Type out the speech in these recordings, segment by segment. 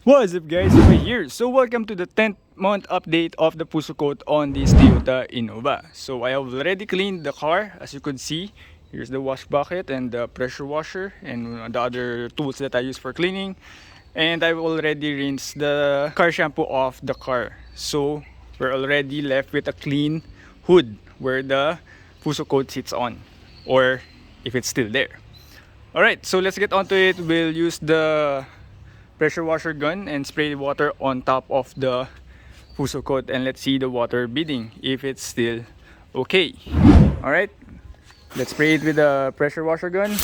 What's up guys, Buhay here. So welcome to the 10th month update of the Fusso Coat on this Toyota Innova. So I have already cleaned the car, as you could see. Here's the wash bucket and the pressure washer and the other tools that I use for cleaning. And I've already rinsed the car shampoo off the car. So we're already left with a clean hood where the Fusso Coat sits on, or if it's still there. Alright, so let's get on to it. We'll use the pressure washer gun and spray water on top of the Fusso Coat, and let's see the water beading if it's still okay. Alright, let's spray it with the pressure washer gun.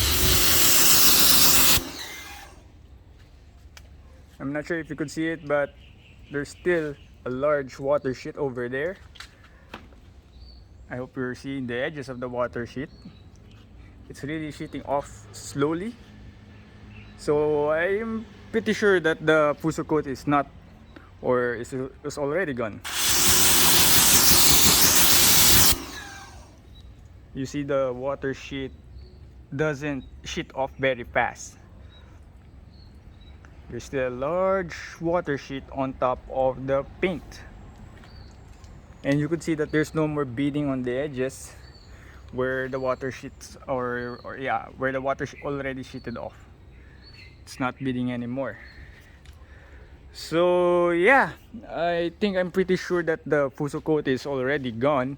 I'm not sure if you could see it, but there's still a large water sheet over there. I hope you're seeing the edges of the water sheet. It's really sheeting off slowly. So I'm pretty sure that the Fusso Coat is not, or is already gone. You see the water sheet doesn't sheet off very fast. There's still a large water sheet on top of the paint. And you could see that there's no more beading on the edges where the water sheets where the water already sheeted off. It's not beading anymore. So yeah, I think I'm pretty sure that the Fusso Coat is already gone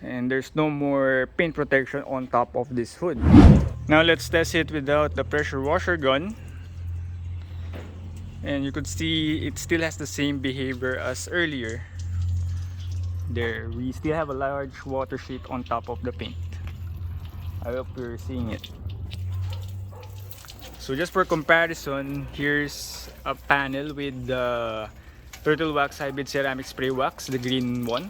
and there's no more paint protection on top of this hood. Now let's test it without the pressure washer gun, and you could see it still has the same behavior as earlier. There, we still have a large water sheet on top of the paint. I hope you're seeing it. So just for comparison, here's a panel with the turtle wax hybrid ceramic spray wax, the green one.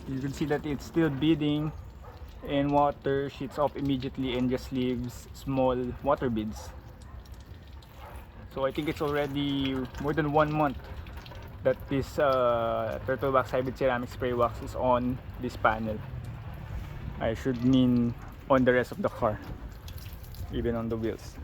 You can see that it's still beading and water sheets off immediately and just leaves small water beads. So I think it's already more than 1 month that this turtle wax hybrid ceramic spray wax is on this panel. I should mean on the rest of the car, even on the wheels.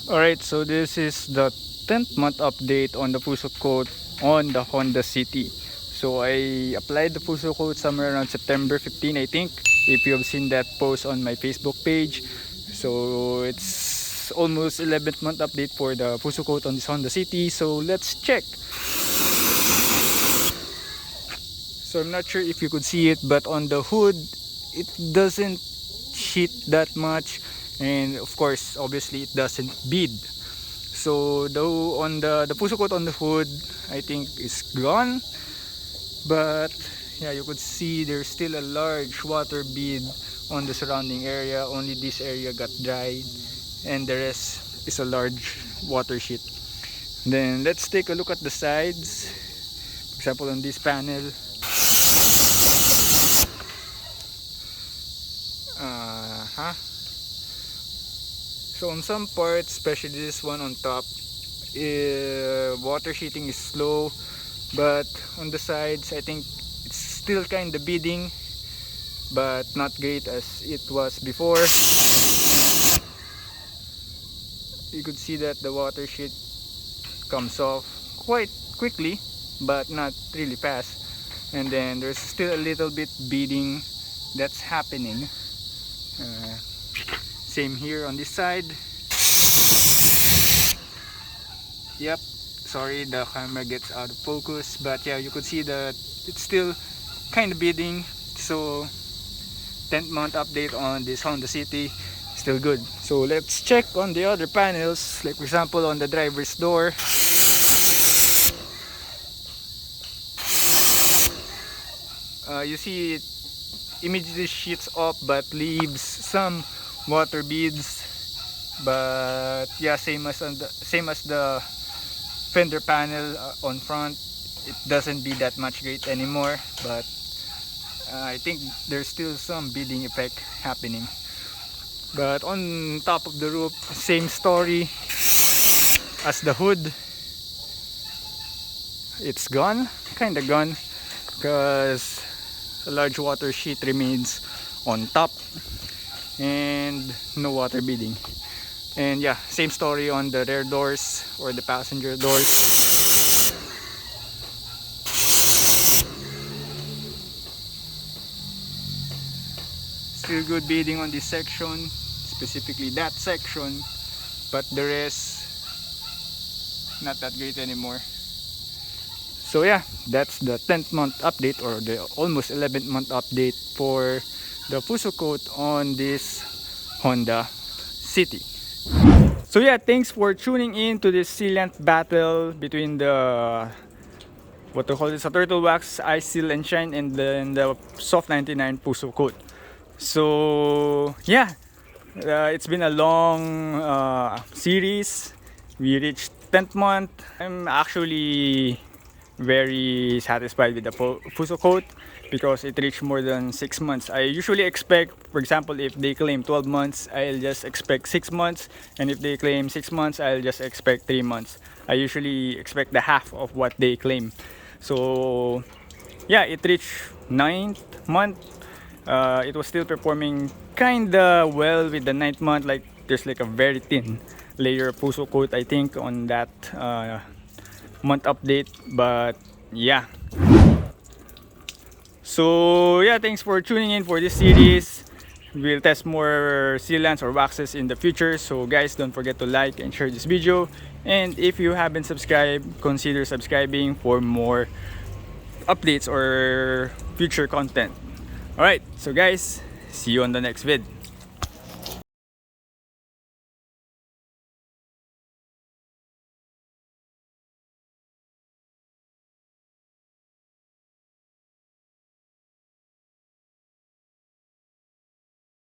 Alright, so this is the 10th month update on the Fusso Coat on the Honda City. So I applied the Fusso Coat somewhere around September 15, I think, if you have seen that post on my Facebook page. So it's almost 11th month update for the Fusso Coat on this Honda City. So let's check. So I'm not sure if you could see it, but on the hood it doesn't sheet that much, and of course obviously it doesn't bead. So though on the Fusso Coat on the hood I think is gone, but yeah, you could see there's still a large water bead on the surrounding area. Only this area got dried and the rest is a large water sheet. Then let's take a look at the sides. For example, on this panel, so on some parts, especially this one on top, water sheeting is slow, but on the sides I think it's still kind of beading, but not great as it was before. You could see that the water sheet comes off quite quickly, but not really fast, and then there's still a little bit beading that's happening. Same here on this side. Yep, sorry, the camera gets out of focus, but yeah, you could see that it's still kind of beading. So 10th month update on this Honda City, still good. So let's check on the other panels, like for example on the driver's door. You see it immediately sheets off but leaves some water beads. But yeah, same as the fender panel on front, it doesn't bead that much great anymore, but I think there's still some beading effect happening. But on top of the roof, same story as the hood. It's gone, kinda gone, because a large water sheet remains on top and no water beading. And yeah, same story on the rear doors or the passenger doors. Still good beading on this section, specifically that section, but the rest not that great anymore. So yeah, that's the 10th month update, or the almost 11th month update for the Fusso Coat on this Honda City. So yeah, thanks for tuning in to this sealant battle between the, what to call this, a turtle wax ice seal and shine, and then the Soft 99 Fusso Coat. So yeah, it's been a long series. We reached 10th month. I'm actually very satisfied with the Fusso Coat because it reached more than 6 months. I usually expect, for example, if they claim 12 months, I'll just expect 6 months, and if they claim 6 months, I'll just expect 3 months. I usually expect the half of what they claim. So yeah, it reached 9th month. It was still performing kinda well with the 9th month. Like there's like a very thin layer of Fusso Coat, I think, on that month update. But yeah, so yeah, thanks for tuning in for this series. We'll test more sealants or waxes in the future. So guys, don't forget to like and share this video, and if you haven't subscribed, consider subscribing for more updates or future content. Alright, so guys, see you on the next vid.